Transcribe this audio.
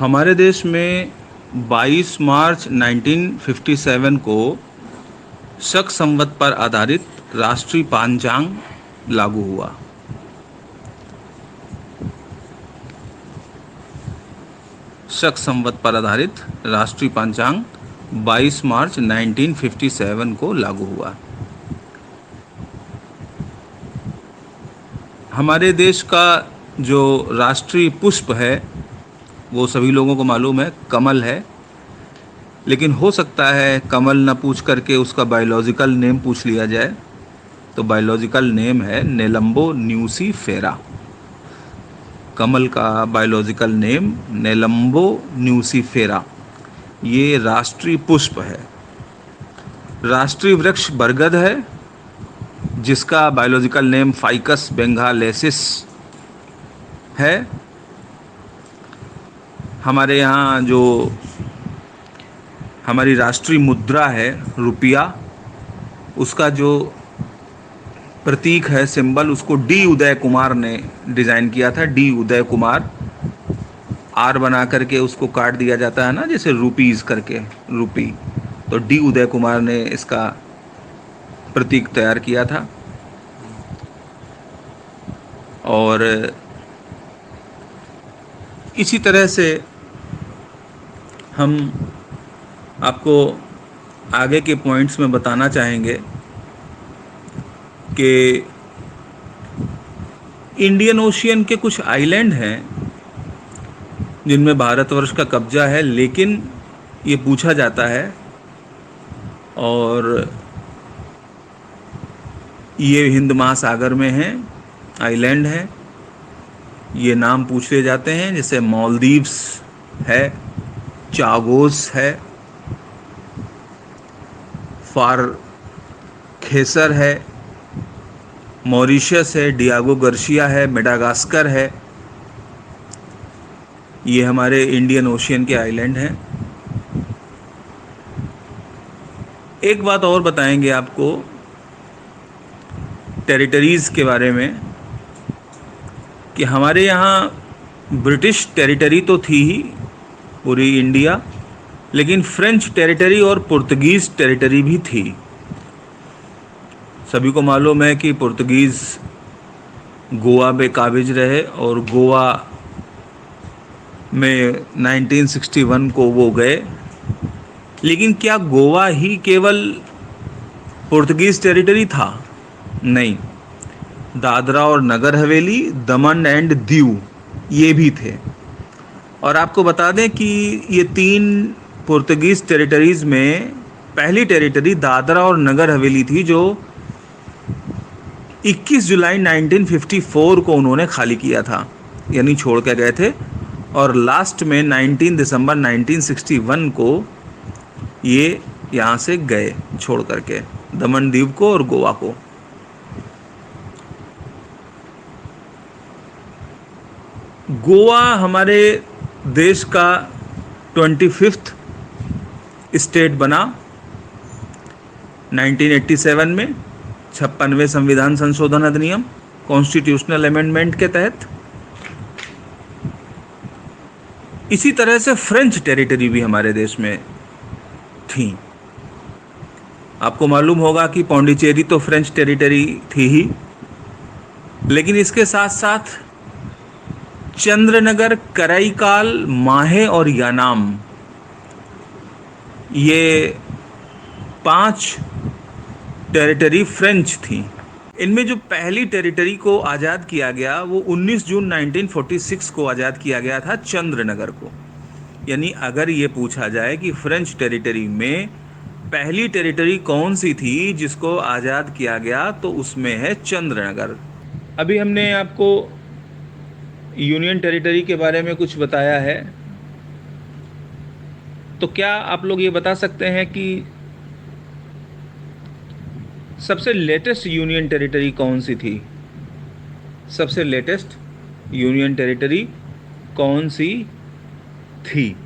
हमारे देश में 22 मार्च 1957 को शक संवत पर आधारित राष्ट्रीय पंचांग लागू हुआ। शक संवत पर आधारित राष्ट्रीय पंचांग 22 मार्च 1957 को लागू हुआ। हमारे देश का जो राष्ट्रीय पुष्प है वो सभी लोगों को मालूम है, कमल है। लेकिन हो सकता है कमल न पूछ करके उसका बायोलॉजिकल नेम पूछ लिया जाए। तो बायोलॉजिकल नेम है नेलंबो न्यूसीफेरा। कमल का बायोलॉजिकल नेम नेलंबो न्यूसीफेरा। ये राष्ट्रीय पुष्प है। राष्ट्रीय वृक्ष बरगद है, जिसका बायोलॉजिकल नेम फाइकस बेंगालेसिस है। हमारे यहाँ जो हमारी राष्ट्रीय मुद्रा है रुपया, उसका जो प्रतीक है, सिंबल, उसको डी उदय कुमार ने डिज़ाइन किया था। डी उदय कुमार। आर बना करके उसको काट दिया जाता है ना, जैसे रुपीज़ करके, रुपी। तो डी उदय कुमार ने इसका प्रतीक तैयार किया था। और इसी तरह से हम आपको आगे के पॉइंट्स में बताना चाहेंगे कि इंडियन ओशियन के कुछ आइलैंड हैं जिनमें भारतवर्ष का कब्जा है, लेकिन ये पूछा जाता है और ये हिंद महासागर में हैं, आइलैंड हैं। ये नाम पूछ लिए जाते हैं, जैसे मालदीव्स है, चागोस है, फारखेसर है, मॉरिशस है, डियागो गार्सिया है, मेडागास्कर है। ये हमारे इंडियन ओशियन के आइलैंड हैं। एक बात और बताएंगे आपको टेरिटरीज़ के बारे में कि हमारे यहाँ ब्रिटिश टेरिटरी तो थी ही पूरी इंडिया, लेकिन फ्रेंच टेरिटरी और पुर्तगीज़ टेरिटरी भी थी। सभी को मालूम है कि पुर्तगीज़ गोवा पे काबिज रहे और गोवा में 1961 को वो गए। लेकिन क्या गोवा ही केवल पुर्तगीज़ टेरिटरी था? नहीं, दादरा और नगर हवेली, दमन एंड दीव, ये भी थे। और आपको बता दें कि ये 3 पुर्तगीज़ टेरिटरीज़ में पहली टेरिटरी दादरा और नगर हवेली थी, जो 21 जुलाई 1954 को उन्होंने खाली किया था, यानी छोड़ के गए थे। और लास्ट में 19 दिसंबर 1961 को ये यहाँ से गए, छोड़ करके, दमन दीव को और गोवा को। गोवा हमारे देश का 25वां स्टेट बना 1987 में 56वें संविधान संशोधन अधिनियम, कॉन्स्टिट्यूशनल अमेंडमेंट के तहत। इसी तरह से फ्रेंच टेरिटरी भी हमारे देश में थी। आपको मालूम होगा कि पौंडीचेरी तो फ्रेंच टेरिटरी थी ही, लेकिन इसके साथ साथ चंद्रनगर, कराईकाल, माहे और यानाम, ये 5 टेरिटरी फ्रेंच थी। इनमें जो पहली टेरिटरी को आज़ाद किया गया वो 19 जून 1946 को आज़ाद किया गया था, चंद्रनगर को। यानी अगर ये पूछा जाए कि फ्रेंच टेरिटरी में पहली टेरिटरी कौन सी थी जिसको आज़ाद किया गया, तो उसमें है चंद्रनगर। अभी हमने आपको यूनियन टेरिटरी के बारे में कुछ बताया है, तो क्या आप लोग ये बता सकते हैं कि सबसे लेटेस्ट यूनियन टेरिटरी कौन सी थी? सबसे लेटेस्ट यूनियन टेरिटरी कौन सी थी?